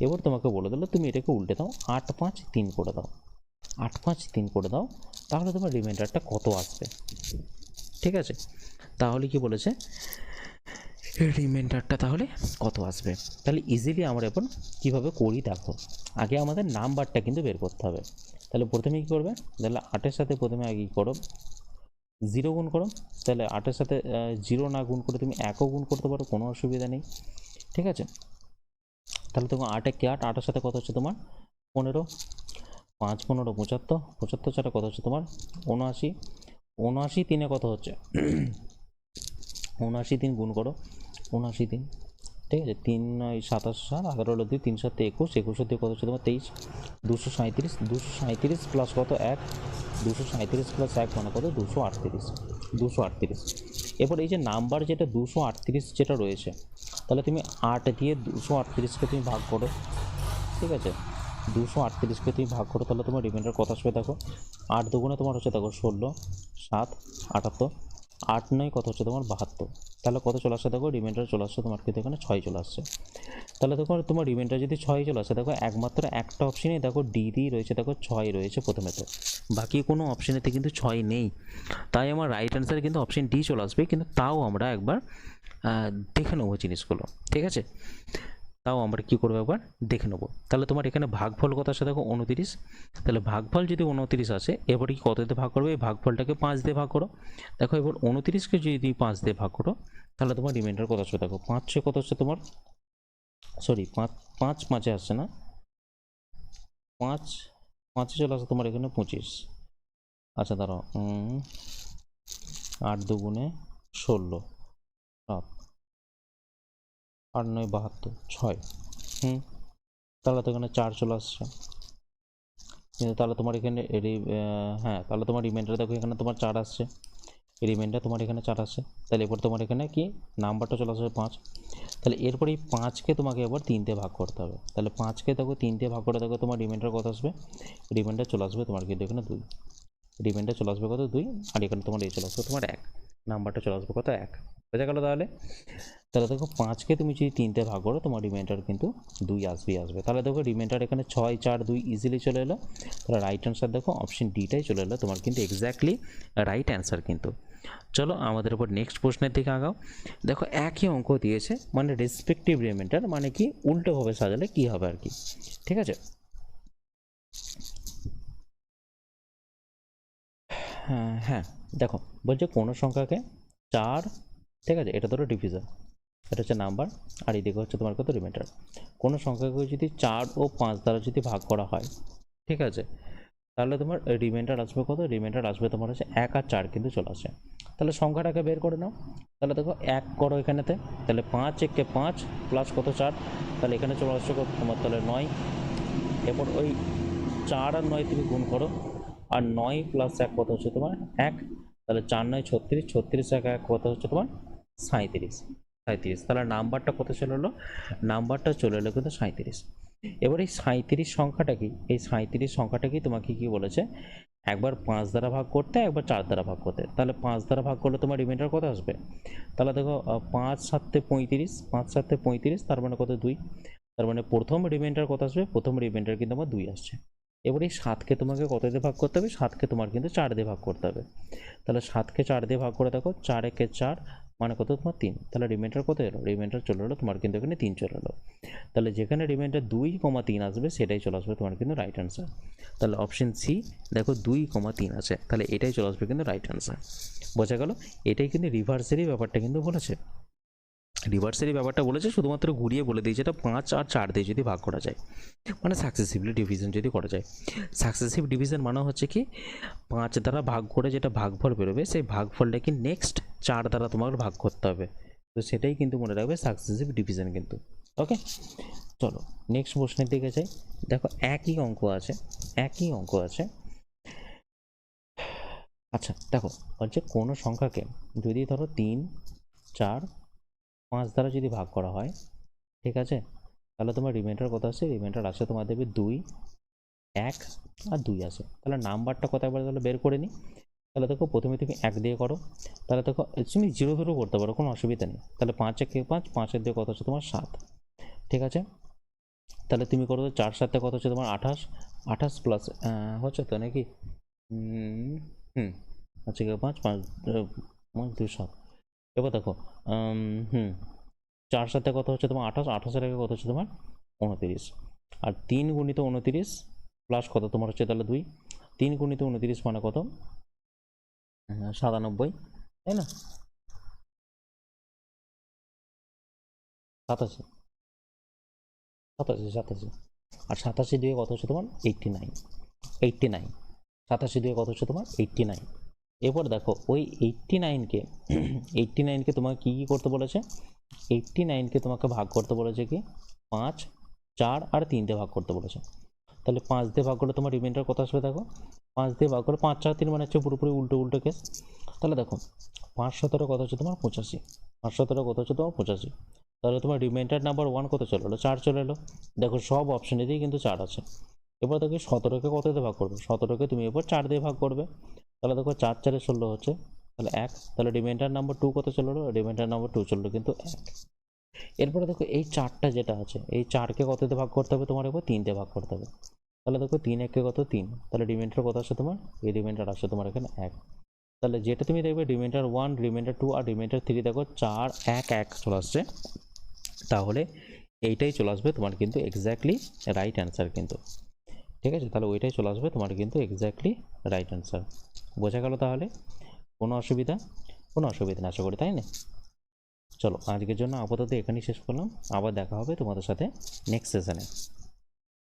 এবার তোমাকে বলে দিলো তুমি এটাকে উল্টে দাও 8 5 3 করে দাও, 8 5 3 করে দাও, তাহলে তোমার রিমাইন্ডারটা কত আসবে। ঠিক আছে, তাহলে কি বলেছে রিমাইন্ডারটা তাহলে কত আসবে, তাহলে ইজিলি আমরা এখন কীভাবে করি দেখো, আগে আমাদের নাম্বারটা কিন্তু বের করতে হবে। তাহলে প্রথমে কী করবে, তাহলে 8-এর সাথে প্রথমে আগে করো 0 গুণ করো, তাহলে 8-এর সাথে 0 না গুণ করে তুমি 1ও গুণ করতে পারো, কোনো অসুবিধা নেই। ঠিক আছে, তাহলে তোমার 8 একে 8, 8-এর সাথে কত হচ্ছে তোমার 15, 5 15 75, 75 সাথে কত হচ্ছে তোমার 79, 79 3-এ কত হচ্ছে 79 3 গুণ করো 79 3, ঠিক আছে, 3 9 27 7 11 হলো 2, 3 7 21, 21 দিয়ে কত হচ্ছে তোমার 23, 237, 237 প্লাস কত 1, 237 প্লাস 1 মানে কত 238, 238। এরপর এই যে নাম্বার যেটা 238 যেটা রয়েছে, তাহলে তুমি 8 দিয়ে 238কে তুমি ভাগ করো, ঠিক আছে, 238কে তুমি ভাগ করো, তাহলে তোমার রিমাইন্ডার কত আসবে দেখো, 8 দুগুণে তোমার হচ্ছে দেখো 16 7 78, 8 9 কত হচ্ছে তোমার 72, তাহলে কত চলে আসছে দেখো রিমাইন্ডার চলে আসছে তোমার কিন্তু এখানে 6 চলে আসছে। তাহলে দেখো তোমার রিমাইন্ডার যদি 6 চলে আসে, দেখো একমাত্র একটা অপশানেই দেখো ডি দিয়ে রয়েছে, দেখো 6 রয়েছে প্রথমেতে, বাকি কোনো অপশানেতে কিন্তু 6 নেই, তাই আমার রাইট অ্যান্সার কিন্তু অপশান ডি চলে আসবে। কিন্তু তাও আমরা একবার দেখে নেবো জিনিসগুলো, ঠিক আছে, তাও আমরা কী করবো একবার দেখে নেবো। তাহলে তোমার এখানে ভাগফল কত আছে দেখো 29, তাহলে ভাগফল যদি 29 আসে, এবার কি কত দিয়ে ভাগ করবে, এই ভাগফলটাকে 5 দিয়ে ভাগ করো, দেখো এবার 29কে যদি 5 দিয়ে ভাগ করো, তাহলে তোমার রিমাইন্ডার কত আসবে দেখো 5 6 কত হচ্ছে তোমার, সরি 5 5 5-এ আসছে না, 5 5-এ চলে আসছে তোমার এখানে 25, আচ্ছা দাঁড়াও 8 দুগুণে 16 7 8 9 72 6, তাহলে তো এখানে 4 চলে আসছে, কিন্তু তাহলে তোমার এখানে হ্যাঁ, তাহলে তোমার রিমাইন্ডার দেখো এখানে তোমার 4 আসছে, রিমাইন্ডার তোমার এখানে 4 আসছে, তাহলে এরপর তোমার এখানে কি নাম্বারটা চলে আসবে 5, তাহলে এরপর এই 5কে তোমাকে এবার 3 দিয়ে ভাগ করতে হবে, তাহলে 5কে দেখো 3 দিয়ে ভাগ করে দেখো তোমার রিমাইন্ডার কত আসবে, রিমাইন্ডার চলে আসবে তোমার কিন্তু এখানে 2, রিমাইন্ডার চলে আসবে কত 2, আর এখানে তোমার এই চলে আসবে তোমার 1, নাম্বারটা চলে আসবে কত 1, বোঝা গেল তাহলে। তাহলে দেখো 5কে তুমি যদি 3 দিয়ে ভাগ করো, তোমার রিমাইন্ডার কিন্তু 2 আসবে। তাহলে দেখো রিমাইন্ডার এখানে 6 4 2 ইজিলি চলে এলো, তাহলে রাইট অ্যান্সার দেখো অপশন ডিটাই চলে এলো তোমার কিন্তু এক্স্যাক্টলি রাইট অ্যান্সার কিন্তু। চলো আমাদের উপর নেক্সট প্রশ্নের দিকে আগাও। দেখো একই অঙ্ক দিয়েছে, মানে রেসপেক্টিভ রিমাইন্ডার মানে কি উল্টোভাবে সাজালে কি হবে আর কি, ঠিক আছে। হ্যাঁ হ্যাঁ দেখো বলছে কোনো সংখ্যাকে 4, ঠিক আছে, এটা ধরো ডিভিজন, এটা হচ্ছে নাম্বার, আর এদিকে হচ্ছে তোমার কত রিমাইন্ডার। কোনো সংখ্যাকে যদি 4 ও 5 দ্বারা যদি ভাগ করা হয়, ঠিক আছে, তাহলে তোমার রিমাইন্ডার আসবে কত, রিমাইন্ডার আসবে তোমার হচ্ছে 1 আর 4 কিন্তু চলে আসে। তাহলে সংখ্যাটাকে বের করে নাও। তাহলে দেখো 1 করো এখানেতে, তাহলে 5 একে 5 প্লাস কত 4, তাহলে এখানে চলে আসছে কত তোমার, তাহলে 9। এরপর ওই 4 আর 9 তুমি গুণ করো, আর 9 প্লাস 1 কত হচ্ছে তোমার 1, তাহলে 4 9 36, 36 এক 1 কত হচ্ছে তোমার 37, 37। তাহলে নাম্বারটা কত চলে এলো, নাম্বারটা চলে এলো কিন্তু 37। এবার এই 37 সংখ্যাটা কি, এই 37 সংখ্যাটা কি তোমাকে কি বলেছে, একবার 5 দ্বারা ভাগ করতে, একবার 4 দ্বারা ভাগ করতে। তাহলে 5 দ্বারা ভাগ করলে তোমার রিমাইন্ডার কত আসবে, তাহলে দেখো 5 7 35, 5 7 35, তার মানে কত 2, তার মানে প্রথম রিমাইন্ডার কত আসবে, প্রথম রিমাইন্ডার কিন্তু আমার 2 আসছে। এবার এই 7কে তোমাকে কত দিয়ে ভাগ করতে হবে, 7কে তোমার কিন্তু 4 দিয়ে ভাগ করতে হবে। তাহলে 7কে 4 দিয়ে ভাগ করে দেখো, 4 একে 4 মানে কত তোমার 3, তাহলে রিমাইন্ডার কত এলো, রিমাইন্ডার চলে এলো তোমার কিন্তু এখানে 3 চলে এলো। তাহলে যেখানে রিমাইন্ডার 2,3 আসবে সেটাই চলে আসবে তোমার কিন্তু রাইট অ্যান্সার। তাহলে অপশন সি দেখো 2,3 আছে, তাহলে এটাই চলে আসবে কিন্তু রাইট অ্যান্সার। বোঝা গেল, এটাই কিন্তু রিভার্সেরই ব্যাপারটা কিন্তু বলেছে, রিভার্সেরই ব্যাপারটা বলেছে, শুধুমাত্র ঘুরিয়ে বলে দিয়েছে এটা 5 আর 4 দিয়ে যদি ভাগ করা যায়, মানে সাকসেসিভলি ডিভিশন যদি করা যায়। সাকসেসিভ ডিভিশন মানে হচ্ছে কি 5 দ্বারা ভাগ করে যেটা ভাগফল বেরোবে সেই ভাগফলটাকে নেক্সট 4 দ্বারা তোমার ভাগ করতে হবে, তো সেটাই কিন্তু মনে রাখবে সাকসেসিভ ডিভিশন কিন্তু। ওকে, চলো নেক্সট প্রশ্নের দিকে যাই। দেখো একই অঙ্ক আছে, একই অঙ্ক আছে। আচ্ছা দেখো বলছে কোনো সংখ্যাকে যদি ধরো 3 4 5 দ্বারা যদি ভাগ করা হয়, ঠিক আছে, তাহলে তোমার রিমাইন্ডার কত আসে, রিমাইন্ডার আসে তোমার দেবে 2 1 আর 2 আসে। তাহলে নাম্বারটা কত একবার তাহলে বের করে নিই। তাহলে দেখো প্রথমে তুমি 1 দিয়ে করো, তাহলে দেখো তুমি 0 ধরেও করতে পারো, কোনো অসুবিধা নেই। তাহলে 5 একে 5, 5 দিয়ে কত হচ্ছে তোমার 7, ঠিক আছে। তাহলে তুমি করো 4 7 কত হচ্ছে তোমার 28, 28 প্লাস হচ্ছে তো নাকি, হুম আচ্ছা 5 5 2 7। এবার দেখো হুম 4 7 কত হচ্ছে তোমার 28, 28 এর আগে কত হচ্ছে তোমার 29, আর 3 গুণিত 29 প্লাস কত তোমার হচ্ছে তাহলে 2, 3 গুণিত 29 মানে কত 97, তাই না, 87 87 87, আর 87 দিয়ে কত হচ্ছে তোমার 89, 89, 87 দিয়ে কত হচ্ছে তোমার 89। এরপর দেখো ওই 89কে 89কে তোমাকে কি কি করতে বলেছে, 89কে তোমাকে ভাগ করতে বলেছে কি 5 4 আর 3 দিয়ে ভাগ করতে বলেছে। তাহলে 5 দিয়ে ভাগ করলে তোমার রিমাইন্ডার কত আসবে, দেখো 5 দিয়ে ভাগ করে 5 4 3 মানে হচ্ছে পুরোপুরি উল্টো উল্টো কেস। তাহলে দেখো 5 17 কত হচ্ছে তোমার 85, 5 17 কত হচ্ছে তোমার 85। তাহলে তোমার রিমাইন্ডার নাম্বার 1 কত চলে এলো, 4 চলে এলো। দেখো সব অপশনেতেই কিন্তু 4 আছে। এবার দেখো 17কে কত দিয়ে ভাগ করবে, 17কে তুমি এবার 4 দিয়ে ভাগ করবে। তাহলে দেখো 4 4 16 হচ্ছে, তাহলে 1, তাহলে রিমাইন্ডার নাম্বার 2 কত চলে এলো, রিমাইন্ডার নাম্বার 2 চললো কিন্তু 1। এরপরে দেখো এই 4টা যেটা আছে, এই 4কে কত দিয়ে ভাগ করতে হবে তোমার, এবার 3 দিয়ে ভাগ করতে হবে। তাহলে দেখো 3 1 কত 3, তাহলে রিমাইন্ডার কত আসে তোমার, এই রিমাইন্ডার আসে তোমার এখানে 1। তাহলে যেটা তুমি দেখবে রিমাইন্ডার 1 রিমাইন্ডার 2 আর রিমাইন্ডার 3 দেখো 4 1 1 চলে আসছে, তাহলে এইটাই চলে আসবে তোমার কিন্তু এক্স্যাক্টলি রাইট অ্যান্সার কিন্তু, ঠিক আছে। তাহলে ওইটাই চলে আসবে তোমার কিন্তু এক্স্যাক্টলি রাইট অ্যান্সার। বোঝা গেল তাহলে, কোনো অসুবিধা, কোনো অসুবিধা না আশা করি, তাই না। চলো আজকের জন্য আপাতত এখানেই শেষ করলাম, আবার দেখা হবে তোমাদের সাথে নেক্সট সেশনে।